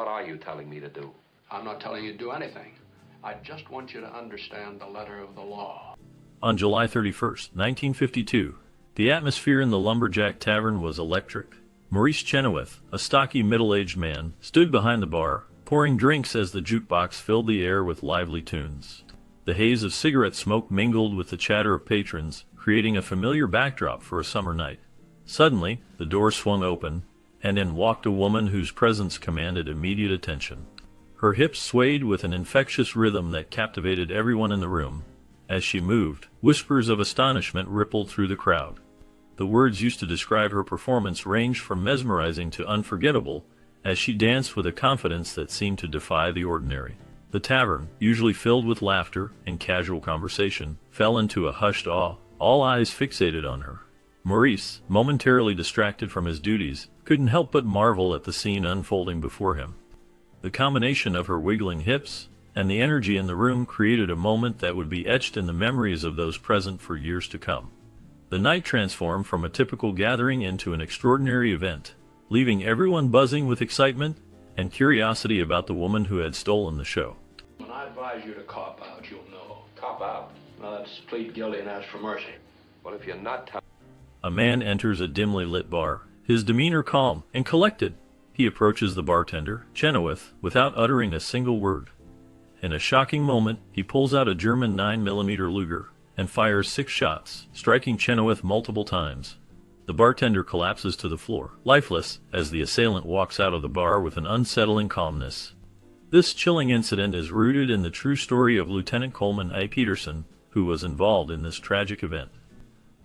what are you telling me to do? I'm not telling you to do anything. I just want you to understand the letter of the law. On July 31st, 1952, the atmosphere in the Lumberjack Tavern was electric. Maurice Chenoweth, a stocky middle-aged man, stood behind the bar, pouring drinks as the jukebox filled the air with lively tunes. The haze of cigarette smoke mingled with the chatter of patrons, creating a familiar backdrop for a summer night. Suddenly, the door swung open, and in walked a woman whose presence commanded immediate attention. Her hips swayed with an infectious rhythm that captivated everyone in the room. As she moved, whispers of astonishment rippled through the crowd. The words used to describe her performance ranged from mesmerizing to unforgettable, as she danced with a confidence that seemed to defy the ordinary. The tavern, usually filled with laughter and casual conversation, fell into a hushed awe, all eyes fixated on her. Maurice, momentarily distracted from his duties, couldn't help but marvel at the scene unfolding before him. The combination of her wiggling hips and the energy in the room created a moment that would be etched in the memories of those present for years to come. The night transformed from a typical gathering into an extraordinary event, leaving everyone buzzing with excitement and curiosity about the woman who had stolen the show. When I advise you to cop out, you'll know. Cop out. Now that's plead guilty and ask for mercy. Well, if you're not telling... A man enters a dimly lit bar, his demeanor calm and collected. He approaches the bartender, Chenoweth, without uttering a single word. In a shocking moment, he pulls out a German 9mm Luger and fires 6 shots, striking Chenoweth multiple times. The bartender collapses to the floor, lifeless, as the assailant walks out of the bar with an unsettling calmness. This chilling incident is rooted in the true story of Lieutenant Coleman A. Peterson, who was involved in this tragic event.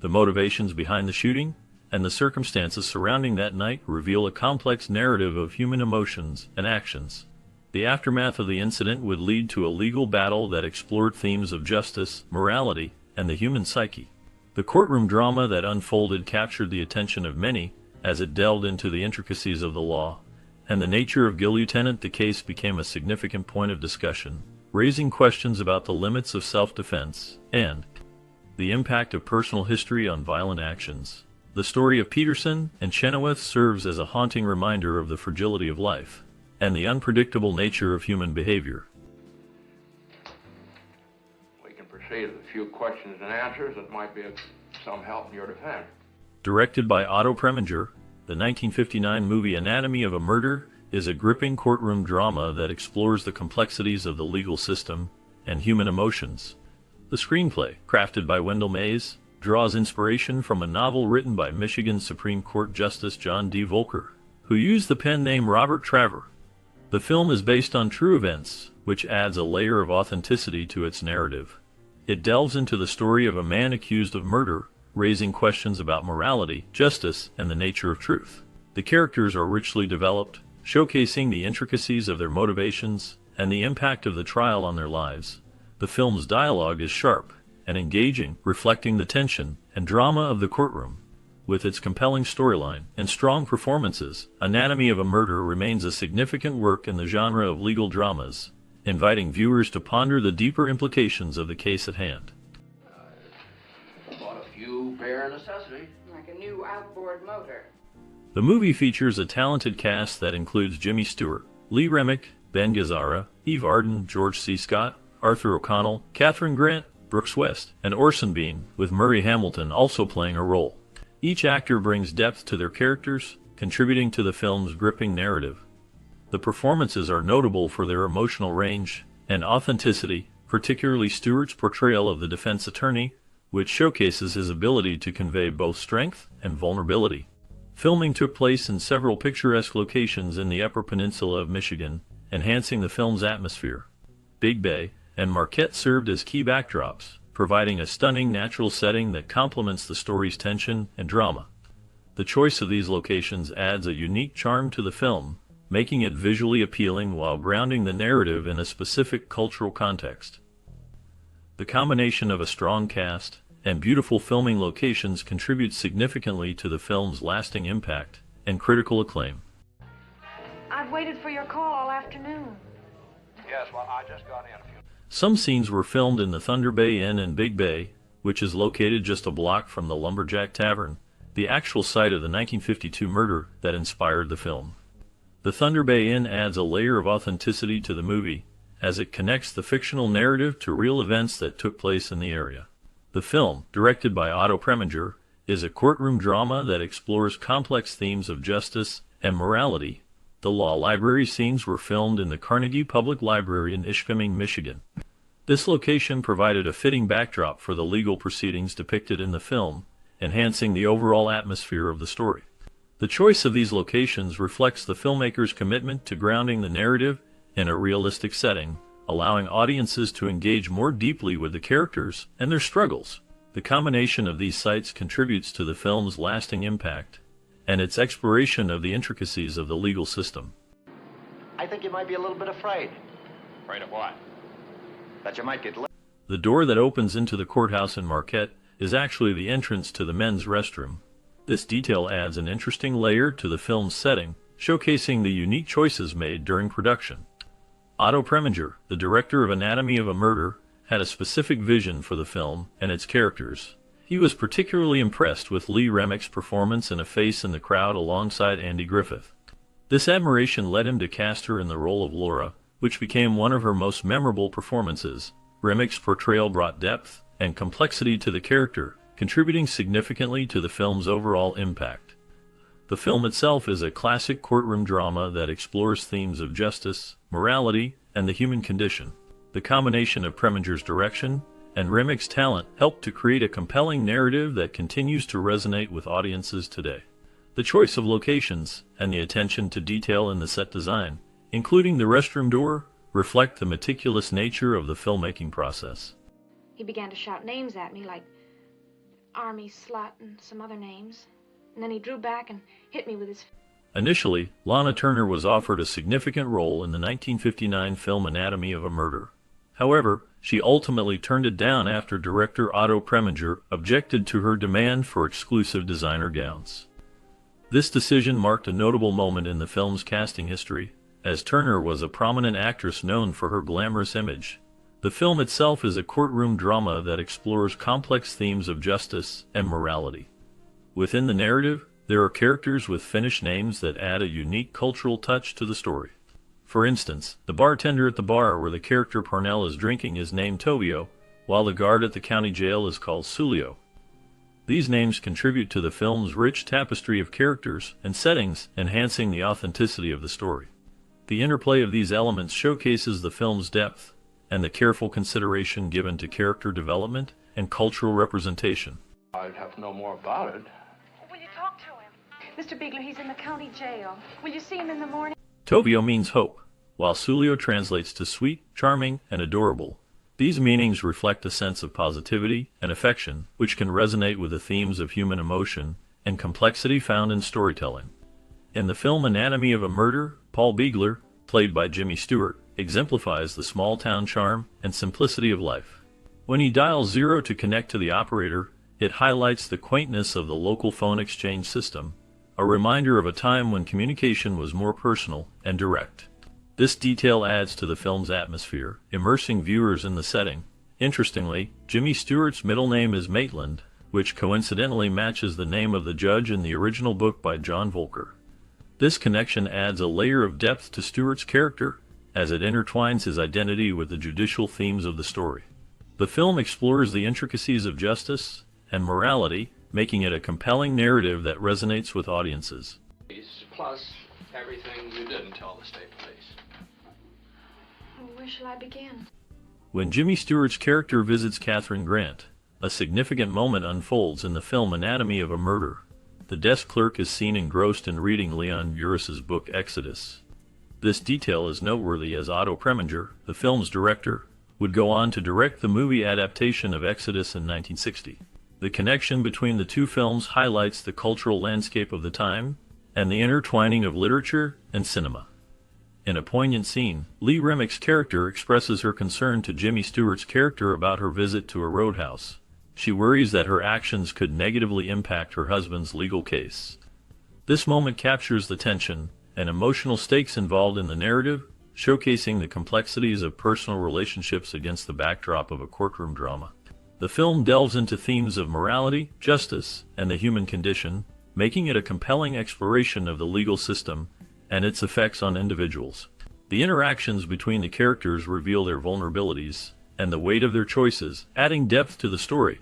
The motivations behind the shooting and the circumstances surrounding that night reveal a complex narrative of human emotions and actions. The aftermath of the incident would lead to a legal battle that explored themes of justice, morality, and the human psyche. The courtroom drama that unfolded captured the attention of many as it delved into the intricacies of the law and the nature of guilt. The case became a significant point of discussion, raising questions about the limits of self-defense and the impact of personal history on violent actions. The story of Peterson and Chenoweth serves as a haunting reminder of the fragility of life and the unpredictable nature of human behavior. We can proceed with a few questions and answers that might be of some help in your defense. Directed by Otto Preminger, the 1959 movie Anatomy of a Murder is a gripping courtroom drama that explores the complexities of the legal system and human emotions. The screenplay, crafted by Wendell Mays, draws inspiration from a novel written by Michigan Supreme Court Justice John D. Volker, who used the pen name Robert Traver. The film is based on true events, which adds a layer of authenticity to its narrative. It delves into the story of a man accused of murder, raising questions about morality, justice, and the nature of truth. The characters are richly developed, showcasing the intricacies of their motivations and the impact of the trial on their lives. The film's dialogue is sharp and engaging, reflecting the tension and drama of the courtroom. With its compelling storyline and strong performances, Anatomy of a Murder remains a significant work in the genre of legal dramas, inviting viewers to ponder the deeper implications of the case at hand. Bought a few bare necessities. Like a new outboard motor. The movie features a talented cast that includes Jimmy Stewart, Lee Remick, Ben Gazzara, Eve Arden, George C. Scott, Arthur O'Connell, Catherine Grant, Brooks West, and Orson Bean, with Murray Hamilton also playing a role. Each actor brings depth to their characters, contributing to the film's gripping narrative. The performances are notable for their emotional range and authenticity, particularly Stewart's portrayal of the defense attorney, which showcases his ability to convey both strength and vulnerability. Filming took place in several picturesque locations in the Upper Peninsula of Michigan, enhancing the film's atmosphere. Big Bay and Marquette served as key backdrops, providing a stunning natural setting that complements the story's tension and drama. The choice of these locations adds a unique charm to the film, making it visually appealing while grounding the narrative in a specific cultural context. The combination of a strong cast and beautiful filming locations contributes significantly to the film's lasting impact and critical acclaim. I've waited for your call all afternoon. Yes, well, I just got in a few... Some scenes were filmed in the Thunder Bay Inn in Big Bay, which is located just a block from the Lumberjack Tavern, the actual site of the 1952 murder that inspired the film. The Thunder Bay Inn adds a layer of authenticity to the movie, as it connects the fictional narrative to real events that took place in the area. The film, directed by Otto Preminger, is a courtroom drama that explores complex themes of justice and morality. The law library scenes were filmed in the Carnegie Public Library in Ishpeming, Michigan. This location provided a fitting backdrop for the legal proceedings depicted in the film, enhancing the overall atmosphere of the story. The choice of these locations reflects the filmmaker's commitment to grounding the narrative in a realistic setting, allowing audiences to engage more deeply with the characters and their struggles. The combination of these sites contributes to the film's lasting impact and its exploration of the intricacies of the legal system. I think you might be a little bit afraid. Afraid of what? That you might get licked. The door that opens into the courthouse in Marquette is actually the entrance to the men's restroom. This detail adds an interesting layer to the film's setting, showcasing the unique choices made during production. Otto Preminger, the director of Anatomy of a Murder, had a specific vision for the film and its characters. He was particularly impressed with Lee Remick's performance in A Face in the Crowd alongside Andy Griffith. This admiration led him to cast her in the role of Laura, which became one of her most memorable performances. Remick's portrayal brought depth and complexity to the character, contributing significantly to the film's overall impact. The film itself is a classic courtroom drama that explores themes of justice, morality, and the human condition. The combination of Preminger's direction and Remick's talent helped to create a compelling narrative that continues to resonate with audiences today. The choice of locations and the attention to detail in the set design, including the restroom door, reflect the meticulous nature of the filmmaking process. He began to shout names at me like Army Slut and some other names. And then he drew back and hit me with his... Initially, Lana Turner was offered a significant role in the 1959 film Anatomy of a Murder. However, she ultimately turned it down after director Otto Preminger objected to her demand for exclusive designer gowns. This decision marked a notable moment in the film's casting history, as Turner was a prominent actress known for her glamorous image. The film itself is a courtroom drama that explores complex themes of justice and morality. Within the narrative, there are characters with Finnish names that add a unique cultural touch to the story. For instance, the bartender at the bar where the character Parnell is drinking is named Tovio, while the guard at the county jail is called Sulio. These names contribute to the film's rich tapestry of characters and settings, enhancing the authenticity of the story. The interplay of these elements showcases the film's depth and the careful consideration given to character development and cultural representation. I'd have to know more about it. Will you talk to him? Mr. Biegler, he's in the county jail. Will you see him in the morning? Tovio means hope, while Sulio translates to sweet, charming, and adorable. These meanings reflect a sense of positivity and affection, which can resonate with the themes of human emotion and complexity found in storytelling. In the film Anatomy of a Murder, Paul Biegler, played by Jimmy Stewart, exemplifies the small-town charm and simplicity of life. When he dials 0 to connect to the operator, it highlights the quaintness of the local phone exchange system, a reminder of a time when communication was more personal and direct. This detail adds to the film's atmosphere, immersing viewers in the setting. Interestingly, Jimmy Stewart's middle name is Maitland, which coincidentally matches the name of the judge in the original book by John Volker. This connection adds a layer of depth to Stewart's character, as it intertwines his identity with the judicial themes of the story. The film explores the intricacies of justice and morality, making it a compelling narrative that resonates with audiences. Plus everything you didn't tell the state police. Where shall I begin? When Jimmy Stewart's character visits Catherine Grant, a significant moment unfolds in the film Anatomy of a Murder. The desk clerk is seen engrossed in reading Leon Uris's book Exodus. This detail is noteworthy as Otto Preminger, the film's director, would go on to direct the movie adaptation of Exodus in 1960. The connection between the two films highlights the cultural landscape of the time and the intertwining of literature and cinema. In a poignant scene, Lee Remick's character expresses her concern to Jimmy Stewart's character about her visit to a roadhouse. She worries that her actions could negatively impact her husband's legal case. This moment captures the tension and emotional stakes involved in the narrative, showcasing the complexities of personal relationships against the backdrop of a courtroom drama. The film delves into themes of morality, justice, and the human condition, making it a compelling exploration of the legal system and its effects on individuals. The interactions between the characters reveal their vulnerabilities and the weight of their choices, adding depth to the story.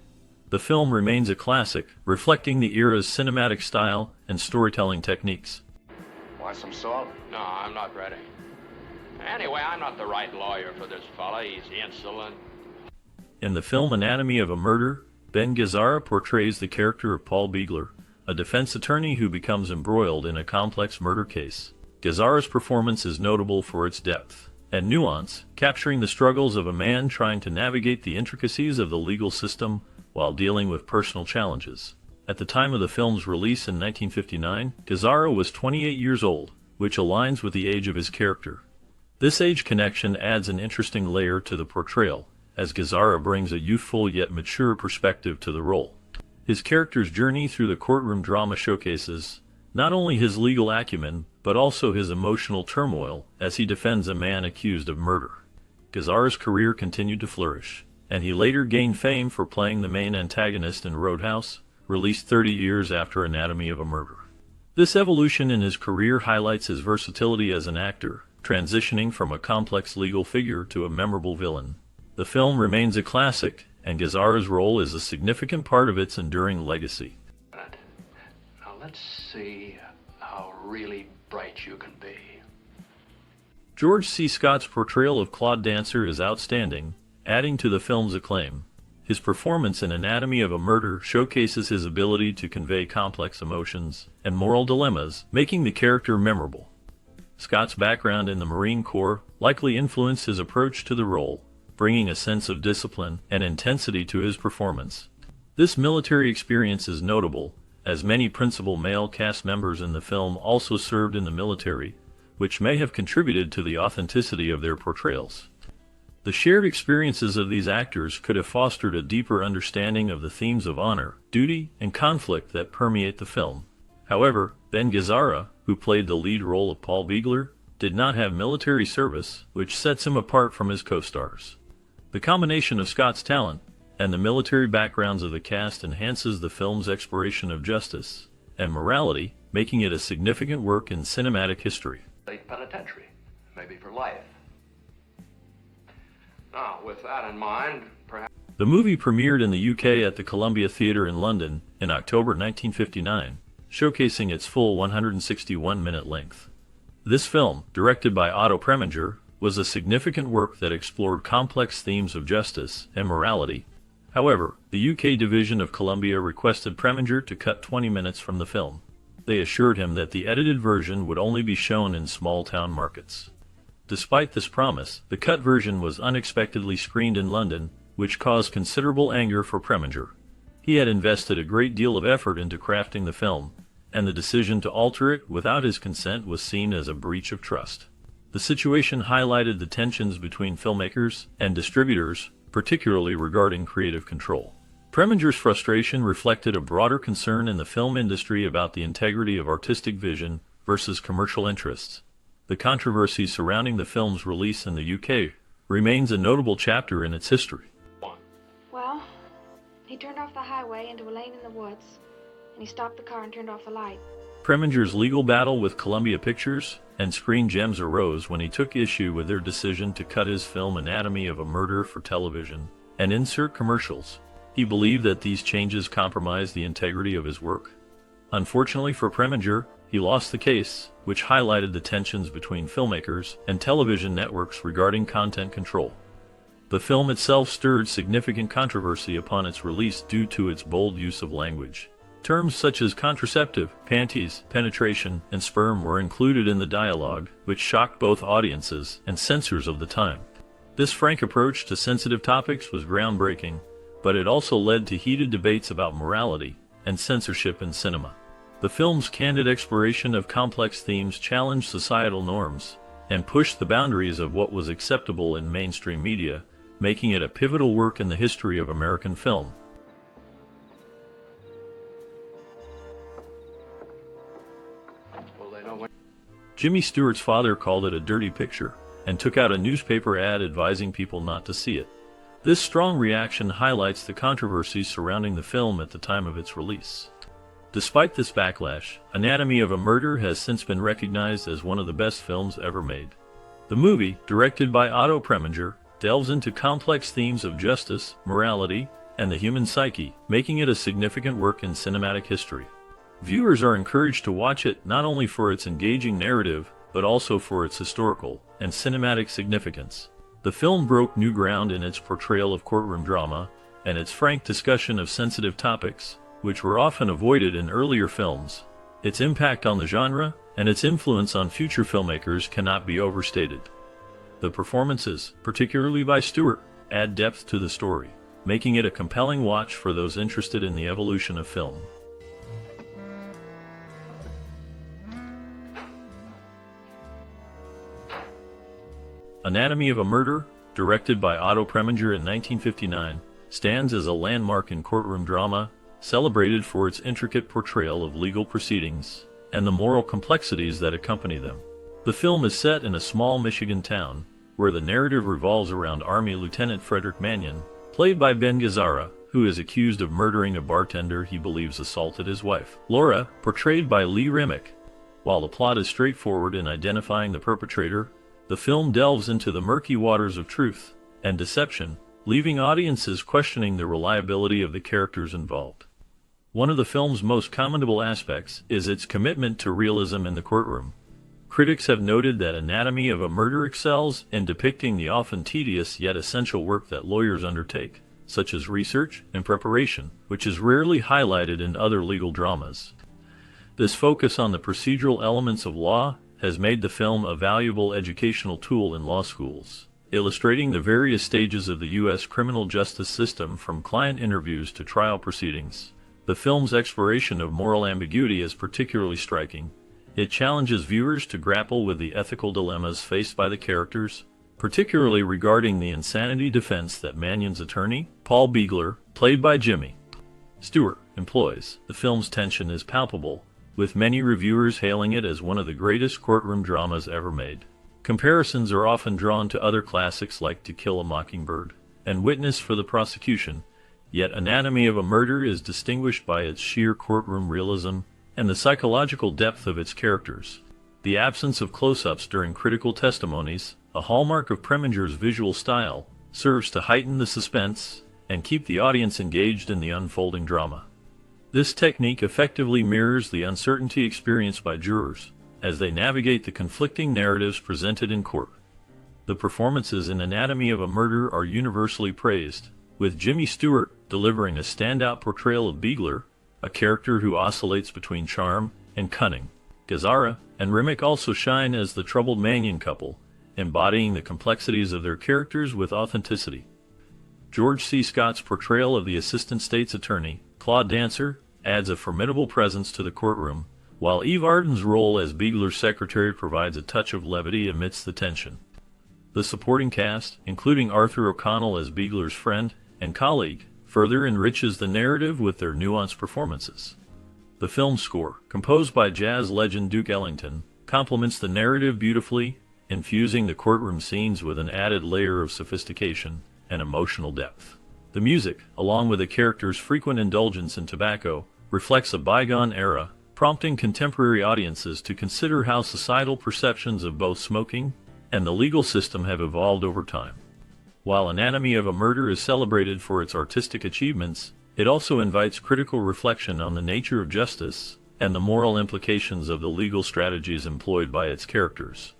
The film remains a classic, reflecting the era's cinematic style and storytelling techniques. Want some salt? No, I'm not ready. Anyway, I'm not the right lawyer for this fella. He's insolent. In the film Anatomy of a Murder, Ben Gazzara portrays the character of Paul Beegler, a defense attorney who becomes embroiled in a complex murder case. Gazzara's performance is notable for its depth and nuance, capturing the struggles of a man trying to navigate the intricacies of the legal system while dealing with personal challenges. At the time of the film's release in 1959, Gazzara was 28 years old, which aligns with the age of his character. This age connection adds an interesting layer to the portrayal, as Gazzara brings a youthful yet mature perspective to the role. His character's journey through the courtroom drama showcases not only his legal acumen, but also his emotional turmoil as he defends a man accused of murder. Gazzara's career continued to flourish, and he later gained fame for playing the main antagonist in Roadhouse, released 30 years after Anatomy of a Murder. This evolution in his career highlights his versatility as an actor, transitioning from a complex legal figure to a memorable villain. The film remains a classic, and Gazzara's role is a significant part of its enduring legacy. Now let's see how really bright you can be. George C. Scott's portrayal of Claude Dancer is outstanding, adding to the film's acclaim. His performance in Anatomy of a Murder showcases his ability to convey complex emotions and moral dilemmas, making the character memorable. Scott's background in the Marine Corps likely influenced his approach to the role, bringing a sense of discipline and intensity to his performance. This military experience is notable, as many principal male cast members in the film also served in the military, which may have contributed to the authenticity of their portrayals. The shared experiences of these actors could have fostered a deeper understanding of the themes of honor, duty, and conflict that permeate the film. However, Ben Gazzara, who played the lead role of Paul Beegler, did not have military service, which sets him apart from his co-stars. The combination of Scott's talent and the military backgrounds of the cast enhances the film's exploration of justice and morality, making it a significant work in cinematic history. State penitentiary, maybe for life. Now, with that in mind, perhaps... The movie premiered in the UK at the Columbia Theatre in London in October 1959, showcasing its full 161-minute length. This film, directed by Otto Preminger, was a significant work that explored complex themes of justice and morality. However, the UK division of Columbia requested Preminger to cut 20 minutes from the film. They assured him that the edited version would only be shown in small-town markets. Despite this promise, the cut version was unexpectedly screened in London, which caused considerable anger for Preminger. He had invested a great deal of effort into crafting the film, and the decision to alter it without his consent was seen as a breach of trust. The situation highlighted the tensions between filmmakers and distributors, particularly regarding creative control. Preminger's frustration reflected a broader concern in the film industry about the integrity of artistic vision versus commercial interests. The controversy surrounding the film's release in the UK remains a notable chapter in its history. Well, he turned off the highway into a lane in the woods, and he stopped the car and turned off the light. Preminger's legal battle with Columbia Pictures and Screen Gems arose when he took issue with their decision to cut his film Anatomy of a Murder for television and insert commercials. He believed that these changes compromised the integrity of his work. Unfortunately for Preminger, he lost the case, which highlighted the tensions between filmmakers and television networks regarding content control. The film itself stirred significant controversy upon its release due to its bold use of language. Terms such as contraceptive, panties, penetration, and sperm were included in the dialogue, which shocked both audiences and censors of the time. This frank approach to sensitive topics was groundbreaking, but it also led to heated debates about morality and censorship in cinema. The film's candid exploration of complex themes challenged societal norms and pushed the boundaries of what was acceptable in mainstream media, making it a pivotal work in the history of American film. Well, they know when... Jimmy Stewart's father called it a dirty picture and took out a newspaper ad advising people not to see it. This strong reaction highlights the controversies surrounding the film at the time of its release. Despite this backlash, Anatomy of a Murder has since been recognized as one of the best films ever made. The movie, directed by Otto Preminger, delves into complex themes of justice, morality, and the human psyche, making it a significant work in cinematic history. Viewers are encouraged to watch it not only for its engaging narrative, but also for its historical and cinematic significance. The film broke new ground in its portrayal of courtroom drama and its frank discussion of sensitive topics, which were often avoided in earlier films. Its impact on the genre and its influence on future filmmakers cannot be overstated. The performances, particularly by Stewart, add depth to the story, making it a compelling watch for those interested in the evolution of film. Anatomy of a Murder, directed by Otto Preminger in 1959, stands as a landmark in courtroom drama, celebrated for its intricate portrayal of legal proceedings and the moral complexities that accompany them. The film is set in a small Michigan town, where the narrative revolves around Army Lieutenant Frederick Mannion, played by Ben Gazzara, who is accused of murdering a bartender he believes assaulted his wife, Laura, portrayed by Lee Remick. While the plot is straightforward in identifying the perpetrator, the film delves into the murky waters of truth and deception, leaving audiences questioning the reliability of the characters involved. One of the film's most commendable aspects is its commitment to realism in the courtroom. Critics have noted that Anatomy of a Murder excels in depicting the often tedious yet essential work that lawyers undertake, such as research and preparation, which is rarely highlighted in other legal dramas. This focus on the procedural elements of law has made the film a valuable educational tool in law schools, illustrating the various stages of the U.S. criminal justice system from client interviews to trial proceedings. The film's exploration of moral ambiguity is particularly striking. It challenges viewers to grapple with the ethical dilemmas faced by the characters, particularly regarding the insanity defense that Mannion's attorney, Paul Beegler, played by Jimmy Stewart, employs. The film's tension is palpable, with many reviewers hailing it as one of the greatest courtroom dramas ever made. Comparisons are often drawn to other classics like To Kill a Mockingbird and Witness for the Prosecution, yet Anatomy of a Murder is distinguished by its sheer courtroom realism and the psychological depth of its characters. The absence of close-ups during critical testimonies, a hallmark of Preminger's visual style, serves to heighten the suspense and keep the audience engaged in the unfolding drama. This technique effectively mirrors the uncertainty experienced by jurors as they navigate the conflicting narratives presented in court. The performances in Anatomy of a Murder are universally praised, with Jimmy Stewart delivering a standout portrayal of Beegler, a character who oscillates between charm and cunning. Gazzara and Remick also shine as the troubled Mannion couple, embodying the complexities of their characters with authenticity. George C. Scott's portrayal of the Assistant State's Attorney, Claude Dancer, adds a formidable presence to the courtroom, while Eve Arden's role as Beegler's secretary provides a touch of levity amidst the tension. The supporting cast, including Arthur O'Connell as Beegler's friend and colleague, further enriches the narrative with their nuanced performances. The film score, composed by jazz legend Duke Ellington, complements the narrative beautifully, infusing the courtroom scenes with an added layer of sophistication and emotional depth. The music, along with the characters' frequent indulgence in tobacco, reflects a bygone era, prompting contemporary audiences to consider how societal perceptions of both smoking and the legal system have evolved over time. While Anatomy of a Murder is celebrated for its artistic achievements, it also invites critical reflection on the nature of justice and the moral implications of the legal strategies employed by its characters.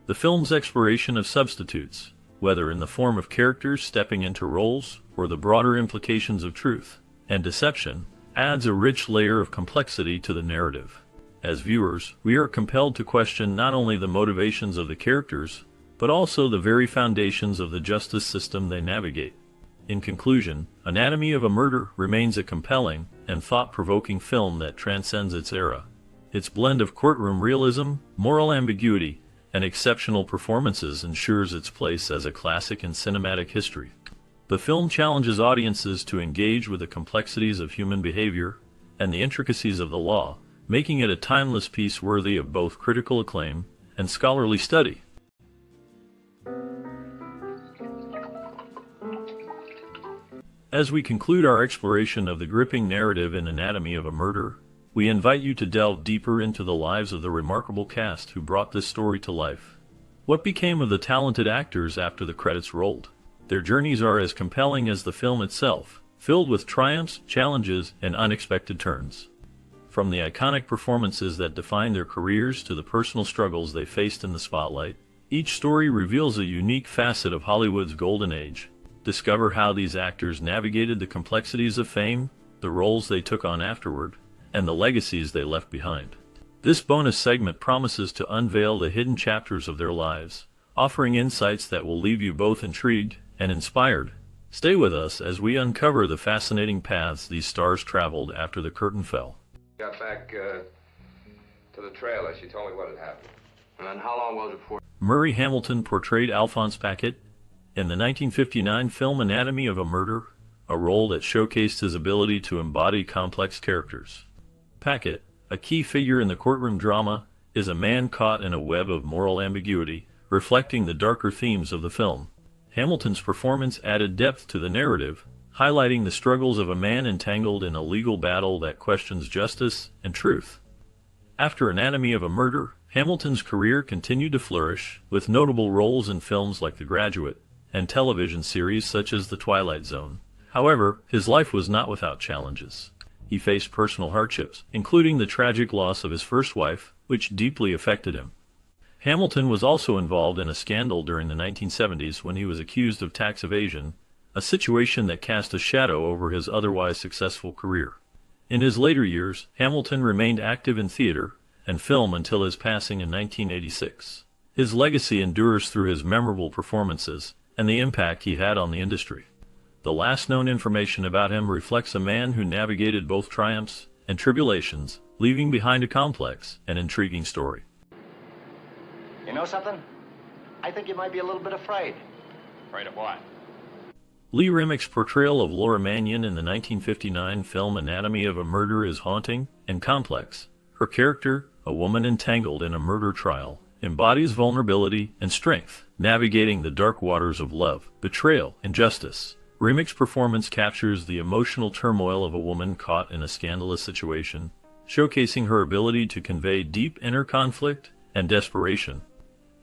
The film's exploration of substitutes, whether in the form of characters stepping into roles or the broader implications of truth and deception, adds a rich layer of complexity to the narrative. As viewers, we are compelled to question not only the motivations of the characters, but also the very foundations of the justice system they navigate. In conclusion, Anatomy of a Murder remains a compelling and thought-provoking film that transcends its era. Its blend of courtroom realism, moral ambiguity, and exceptional performances ensures its place as a classic in cinematic history. The film challenges audiences to engage with the complexities of human behavior and the intricacies of the law, making it a timeless piece worthy of both critical acclaim and scholarly study. As we conclude our exploration of the gripping narrative in Anatomy of a Murder, we invite you to delve deeper into the lives of the remarkable cast who brought this story to life. What became of the talented actors after the credits rolled? Their journeys are as compelling as the film itself, filled with triumphs, challenges, and unexpected turns. From the iconic performances that defined their careers to the personal struggles they faced in the spotlight, each story reveals a unique facet of Hollywood's golden age. Discover how these actors navigated the complexities of fame, the roles they took on afterward, and the legacies they left behind. This bonus segment promises to unveil the hidden chapters of their lives, offering insights that will leave you both intrigued and inspired. Stay with us as we uncover the fascinating paths these stars traveled after the curtain fell. Got back to the trailer. She told me what had happened. And then how long was it for? Murray Hamilton portrayed Alphonse Paquette in the 1959 film Anatomy of a Murder, a role that showcased his ability to embody complex characters. Paquette, a key figure in the courtroom drama, is a man caught in a web of moral ambiguity, reflecting the darker themes of the film. Hamilton's performance added depth to the narrative, highlighting the struggles of a man entangled in a legal battle that questions justice and truth. After Anatomy of a Murder, Hamilton's career continued to flourish, with notable roles in films like The Graduate and television series such as The Twilight Zone. However, his life was not without challenges. He faced personal hardships, including the tragic loss of his first wife, which deeply affected him. Hamilton was also involved in a scandal during the 1970s when he was accused of tax evasion, a situation that cast a shadow over his otherwise successful career. In his later years, Hamilton remained active in theater and film until his passing in 1986. His legacy endures through his memorable performances and the impact he had on the industry. The last known information about him reflects a man who navigated both triumphs and tribulations, leaving behind a complex and intriguing story. You know something? I think you might be a little bit afraid. Afraid of what? Lee Remick's portrayal of Laura Manion in the 1959 film Anatomy of a Murder is haunting and complex. Her character, a woman entangled in a murder trial, embodies vulnerability and strength, navigating the dark waters of love, betrayal, and justice. Remick's performance captures the emotional turmoil of a woman caught in a scandalous situation, showcasing her ability to convey deep inner conflict and desperation.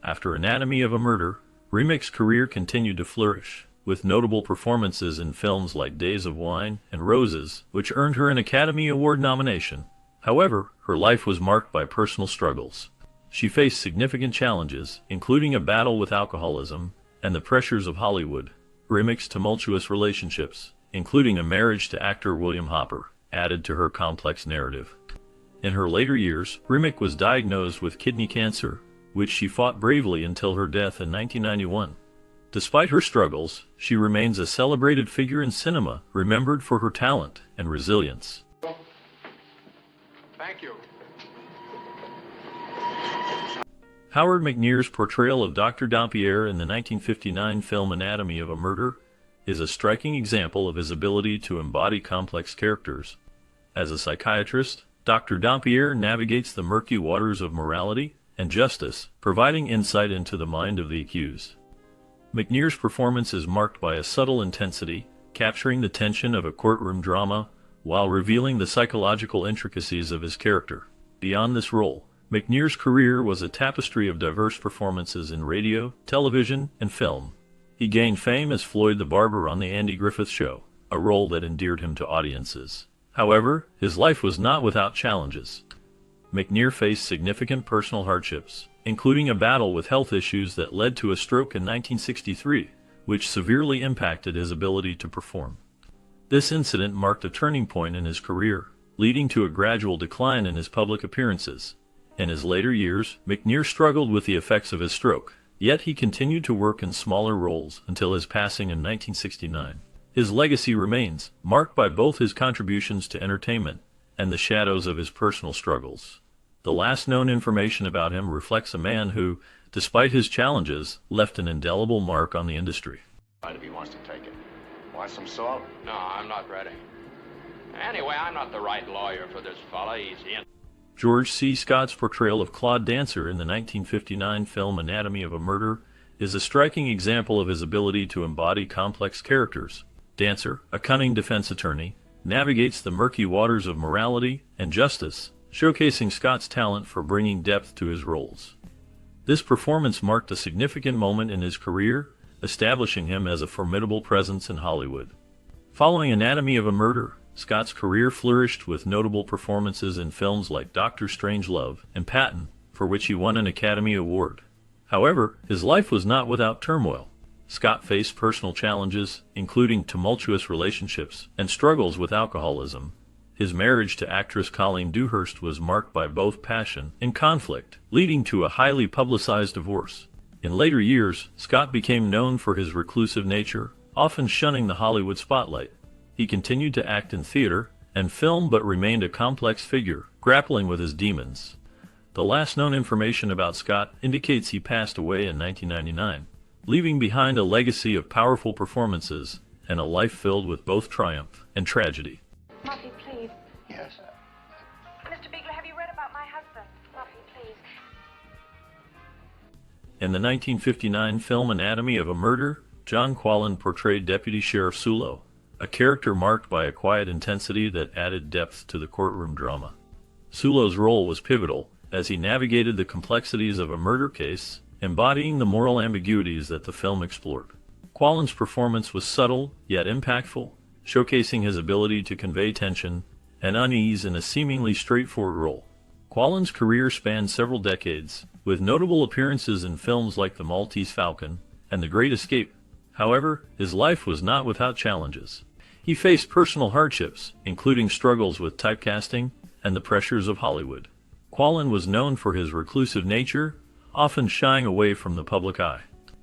After Anatomy of a Murder, Remick's career continued to flourish, with notable performances in films like Days of Wine and Roses, which earned her an Academy Award nomination. However, her life was marked by personal struggles. She faced significant challenges, including a battle with alcoholism and the pressures of Hollywood. Remick's tumultuous relationships, including a marriage to actor William Hopper, added to her complex narrative. In her later years, Remick was diagnosed with kidney cancer, which she fought bravely until her death in 1991. Despite her struggles, she remains a celebrated figure in cinema, remembered for her talent and resilience. Thank you. Howard McNear's portrayal of Dr. Dampier in the 1959 film Anatomy of a Murder is a striking example of his ability to embody complex characters. As a psychiatrist, Dr. Dampier navigates the murky waters of morality and justice, providing insight into the mind of the accused. McNear's performance is marked by a subtle intensity, capturing the tension of a courtroom drama while revealing the psychological intricacies of his character. Beyond this role, McNear's career was a tapestry of diverse performances in radio, television, and film. He gained fame as Floyd the Barber on The Andy Griffith Show, a role that endeared him to audiences. However, his life was not without challenges. McNear faced significant personal hardships, including a battle with health issues that led to a stroke in 1963, which severely impacted his ability to perform. This incident marked a turning point in his career, leading to a gradual decline in his public appearances. In his later years, McNear struggled with the effects of his stroke, yet he continued to work in smaller roles until his passing in 1969. His legacy remains, marked by both his contributions to entertainment and the shadows of his personal struggles. The last known information about him reflects a man who, despite his challenges, left an indelible mark on the industry. If he wants to take it. Want some salt? No, I'm not ready. Anyway, I'm not the right lawyer for this fella. He's in. George C. Scott's portrayal of Claude Dancer in the 1959 film Anatomy of a Murder is a striking example of his ability to embody complex characters. Dancer, a cunning defense attorney, navigates the murky waters of morality and justice, showcasing Scott's talent for bringing depth to his roles. This performance marked a significant moment in his career, establishing him as a formidable presence in Hollywood. Following Anatomy of a Murder, Scott's career flourished with notable performances in films like Doctor Strangelove and Patton, for which he won an Academy Award. However, his life was not without turmoil. Scott faced personal challenges, including tumultuous relationships and struggles with alcoholism. His marriage to actress Colleen Dewhurst was marked by both passion and conflict, leading to a highly publicized divorce. In later years, Scott became known for his reclusive nature, often shunning the Hollywood spotlight. He continued to act in theater and film but remained a complex figure, grappling with his demons. The last known information about Scott indicates he passed away in 1999, leaving behind a legacy of powerful performances and a life filled with both triumph and tragedy. Muffy, please. Yes. Mr. Beagler, have you read about my husband? Muffy, please. In the 1959 film Anatomy of a Murder, John Quallen portrayed Deputy Sheriff Sulo, a character marked by a quiet intensity that added depth to the courtroom drama. Sulo's role was pivotal as he navigated the complexities of a murder case, embodying the moral ambiguities that the film explored. Quallen's performance was subtle yet impactful, showcasing his ability to convey tension and unease in a seemingly straightforward role. Quallen's career spanned several decades, with notable appearances in films like The Maltese Falcon and The Great Escape. However, his life was not without challenges. He faced personal hardships, including struggles with typecasting and the pressures of Hollywood. Quallen was known for his reclusive nature, often shying away from the public eye.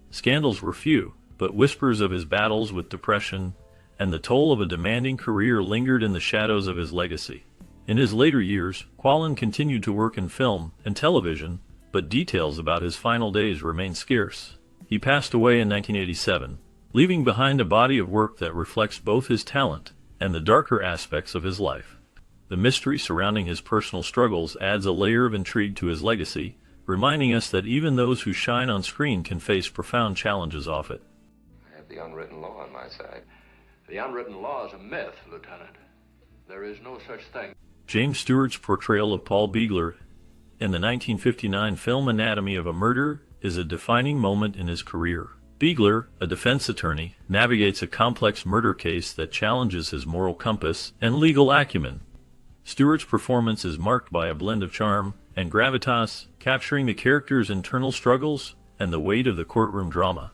Scandals were few, but whispers of his battles with depression and the toll of a demanding career lingered in the shadows of his legacy. In his later years, Quallen continued to work in film and television, but details about his final days remain scarce. He passed away in 1987, leaving behind a body of work that reflects both his talent and the darker aspects of his life. The mystery surrounding his personal struggles adds a layer of intrigue to his legacy, reminding us that even those who shine on screen can face profound challenges off it. I have the unwritten law on my side. The unwritten law is a myth, Lieutenant. There is no such thing. James Stewart's portrayal of Paul Beagler in the 1959 film Anatomy of a Murder is a defining moment in his career. Beagler, a defense attorney, navigates a complex murder case that challenges his moral compass and legal acumen. Stewart's performance is marked by a blend of charm and gravitas, capturing the character's internal struggles and the weight of the courtroom drama.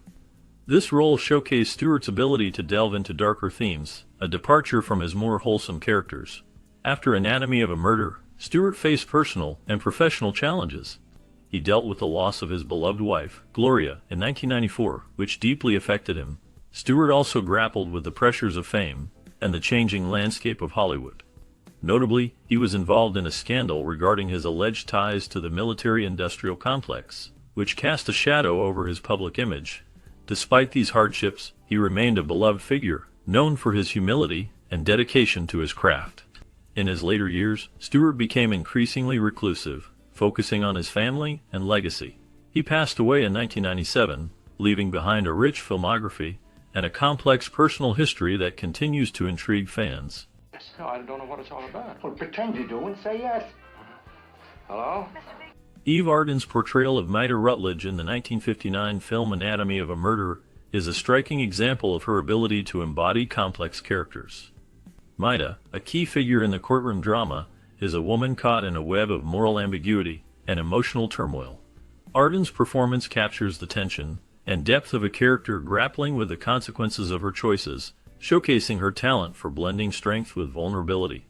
This role showcased Stewart's ability to delve into darker themes, a departure from his more wholesome characters. After Anatomy of a Murder, Stewart faced personal and professional challenges. He dealt with the loss of his beloved wife, Gloria, in 1994, which deeply affected him. Stewart also grappled with the pressures of fame and the changing landscape of Hollywood. Notably, he was involved in a scandal regarding his alleged ties to the military-industrial complex, which cast a shadow over his public image. Despite these hardships, he remained a beloved figure, known for his humility and dedication to his craft. In his later years, Stewart became increasingly reclusive, focusing on his family and legacy. He passed away in 1997, leaving behind a rich filmography and a complex personal history that continues to intrigue fans. No, I don't know what it's all about. Well, pretend you do and say yes. Hello? Eve Arden's portrayal of Maida Rutledge in the 1959 film Anatomy of a Murder is a striking example of her ability to embody complex characters. Maida, a key figure in the courtroom drama, is a woman caught in a web of moral ambiguity and emotional turmoil. Arden's performance captures the tension and depth of a character grappling with the consequences of her choices, showcasing her talent for blending strength with vulnerability.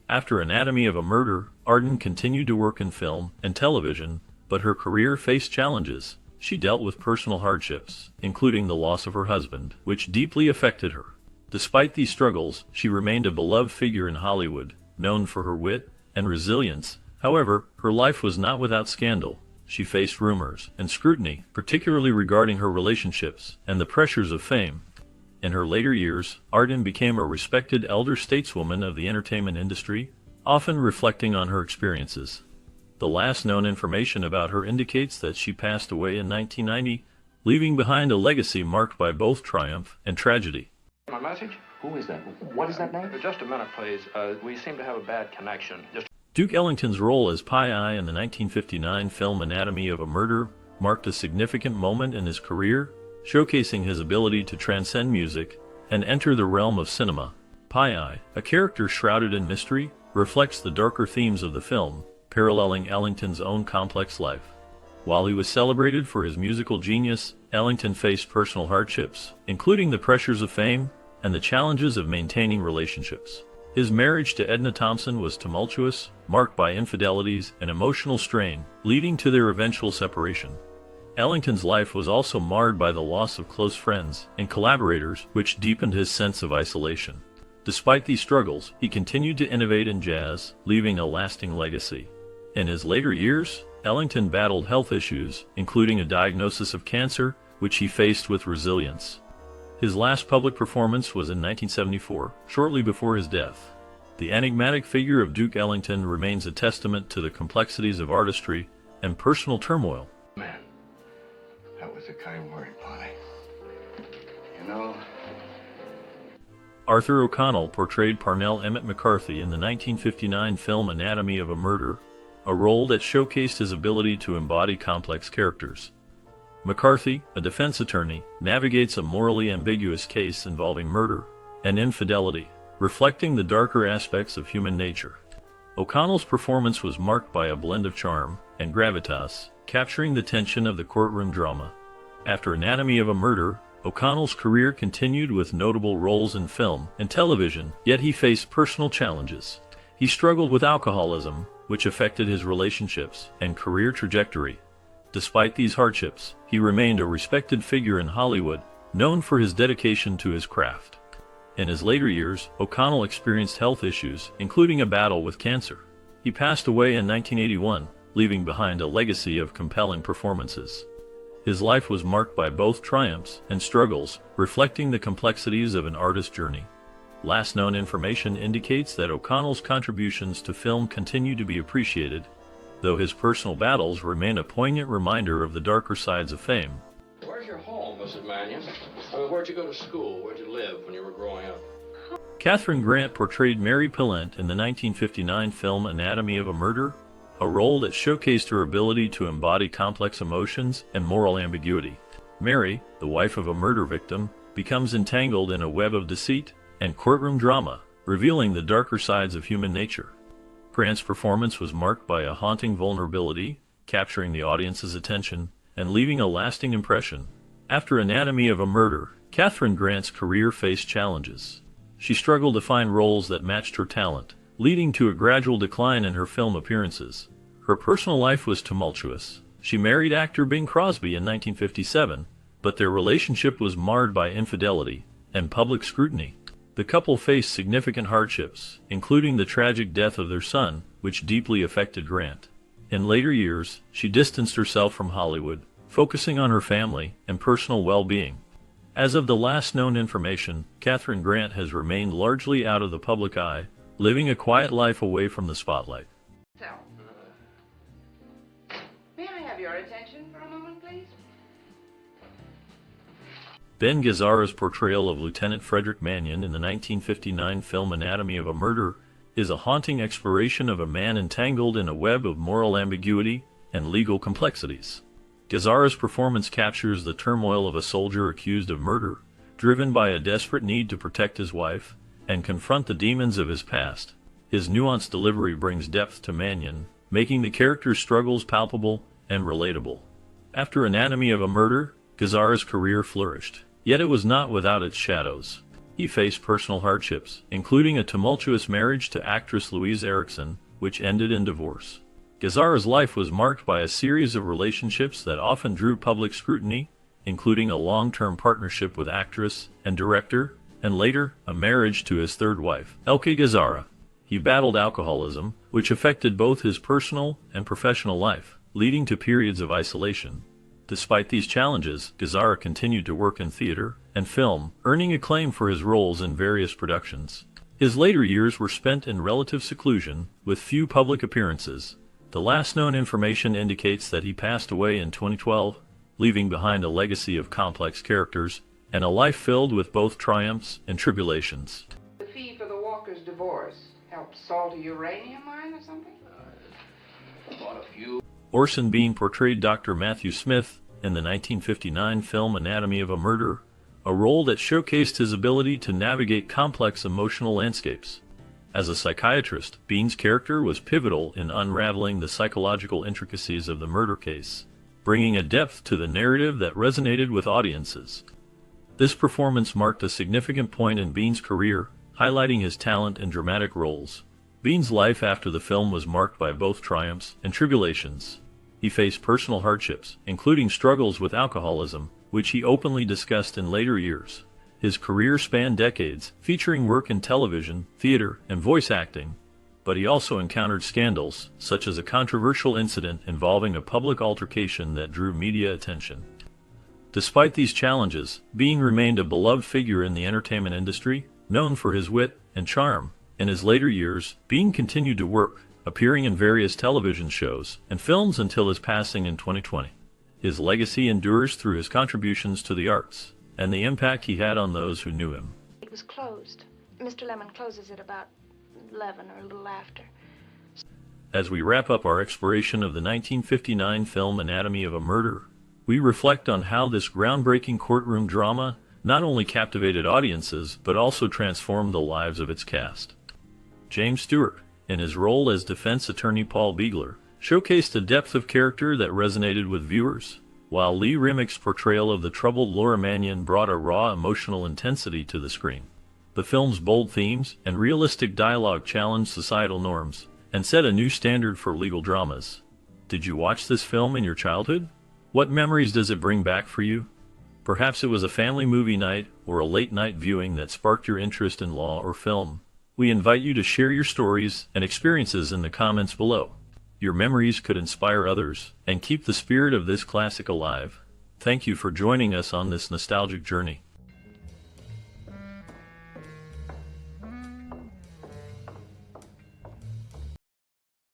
After Anatomy of a Murder, Arden continued to work in film and television, but her career faced challenges. She dealt with personal hardships, including the loss of her husband, which deeply affected her. Despite these struggles, she remained a beloved figure in Hollywood, known for her wit and resilience. However, her life was not without scandal. She faced rumors and scrutiny, particularly regarding her relationships and the pressures of fame. In her later years, Arden became a respected elder stateswoman of the entertainment industry, often reflecting on her experiences. The last known information about her indicates that she passed away in 1990, leaving behind a legacy marked by both triumph and tragedy. My message? Who is that? What is that name? Just a minute, please. We seem to have a bad connection. Just. Duke Ellington's role as Pi in the 1959 film Anatomy of a Murder marked a significant moment in his career, showcasing his ability to transcend music and enter the realm of cinema. Pi, a character shrouded in mystery, reflects the darker themes of the film, paralleling Ellington's own complex life. While he was celebrated for his musical genius, Ellington faced personal hardships, including the pressures of fame and the challenges of maintaining relationships. His marriage to Edna Thompson was tumultuous, marked by infidelities and emotional strain, leading to their eventual separation. Ellington's life was also marred by the loss of close friends and collaborators, which deepened his sense of isolation. Despite these struggles, he continued to innovate in jazz, leaving a lasting legacy. In his later years, Ellington battled health issues, including a diagnosis of cancer, which he faced with resilience. His last public performance was in 1974, shortly before his death. The enigmatic figure of Duke Ellington remains a testament to the complexities of artistry and personal turmoil. Man, that was a kind word, Polly. You know... Arthur O'Connell portrayed Parnell Emmett McCarthy in the 1959 film Anatomy of a Murder, a role that showcased his ability to embody complex characters. McCarthy, a defense attorney, navigates a morally ambiguous case involving murder and infidelity, reflecting the darker aspects of human nature. O'Connell's performance was marked by a blend of charm and gravitas, capturing the tension of the courtroom drama. After Anatomy of a Murder, O'Connell's career continued with notable roles in film and television, yet he faced personal challenges. He struggled with alcoholism, which affected his relationships and career trajectory. Despite these hardships, he remained a respected figure in Hollywood, known for his dedication to his craft. In his later years, O'Connell experienced health issues, including a battle with cancer. He passed away in 1981, leaving behind a legacy of compelling performances. His life was marked by both triumphs and struggles, reflecting the complexities of an artist's journey. Last known information indicates that O'Connell's contributions to film continue to be appreciated, though his personal battles remain a poignant reminder of the darker sides of fame. Where's your home, Mrs. Mannion? I mean, where'd you go to school? Where'd you live when you were growing up? Katharine Grant portrayed Mary Pillent in the 1959 film Anatomy of a Murder, a role that showcased her ability to embody complex emotions and moral ambiguity. Mary, the wife of a murder victim, becomes entangled in a web of deceit and courtroom drama, revealing the darker sides of human nature. Grant's performance was marked by a haunting vulnerability, capturing the audience's attention and leaving a lasting impression. After Anatomy of a Murder, Katharine Grant's career faced challenges. She struggled to find roles that matched her talent, leading to a gradual decline in her film appearances. Her personal life was tumultuous. She married actor Bing Crosby in 1957, but their relationship was marred by infidelity and public scrutiny. The couple faced significant hardships, including the tragic death of their son, which deeply affected Grant. In later years, she distanced herself from Hollywood, focusing on her family and personal well-being. As of the last known information, Katharine Grant has remained largely out of the public eye, living a quiet life away from the spotlight. So, may I have your attention for a moment, please? Ben Gazzara's portrayal of Lieutenant Frederick Mannion in the 1959 film Anatomy of a Murder is a haunting exploration of a man entangled in a web of moral ambiguity and legal complexities. Gazzara's performance captures the turmoil of a soldier accused of murder, driven by a desperate need to protect his wife and confront the demons of his past. His nuanced delivery brings depth to Mannion, making the character's struggles palpable and relatable. After Anatomy of a Murder, Gazzara's career flourished. Yet it was not without its shadows. He faced personal hardships, including a tumultuous marriage to actress Louise Erickson, which ended in divorce. Gazzara's life was marked by a series of relationships that often drew public scrutiny, including a long-term partnership with actress and director, and later, a marriage to his third wife, Elke Gazzara. He battled alcoholism, which affected both his personal and professional life, leading to periods of isolation. Despite these challenges, Gazzara continued to work in theater and film, earning acclaim for his roles in various productions. His later years were spent in relative seclusion, with few public appearances. The last known information indicates that he passed away in 2012, leaving behind a legacy of complex characters and a life filled with both triumphs and tribulations. The fee for the Walker's divorce helped salt a uranium mine or something? Bought a few. Orson Bean portrayed Dr. Matthew Smith in the 1959 film Anatomy of a Murder, a role that showcased his ability to navigate complex emotional landscapes. As a psychiatrist, Bean's character was pivotal in unraveling the psychological intricacies of the murder case, bringing a depth to the narrative that resonated with audiences. This performance marked a significant point in Bean's career, highlighting his talent in dramatic roles. Bean's life after the film was marked by both triumphs and tribulations. He faced personal hardships, including struggles with alcoholism, which he openly discussed in later years. His career spanned decades, featuring work in television, theater, and voice acting, but he also encountered scandals, such as a controversial incident involving a public altercation that drew media attention. Despite these challenges, Bean remained a beloved figure in the entertainment industry, known for his wit and charm. In his later years, Bean continued to work, appearing in various television shows and films until his passing in 2020. His legacy endures through his contributions to the arts and the impact he had on those who knew him. It was closed. Mr. Lemon closes it about 11 or a little after. As we wrap up our exploration of the 1959 film Anatomy of a Murder, we reflect on how this groundbreaking courtroom drama not only captivated audiences but also transformed the lives of its cast. James Stewart, in his role as defense attorney Paul Beegler, showcased a depth of character that resonated with viewers, while Lee Remick's portrayal of the troubled Laura Manion brought a raw emotional intensity to the screen. The film's bold themes and realistic dialogue challenged societal norms and set a new standard for legal dramas. Did you watch this film in your childhood? What memories does it bring back for you? Perhaps it was a family movie night or a late-night viewing that sparked your interest in law or film. We invite you to share your stories and experiences in the comments below. Your memories could inspire others and keep the spirit of this classic alive. Thank you for joining us on this nostalgic journey.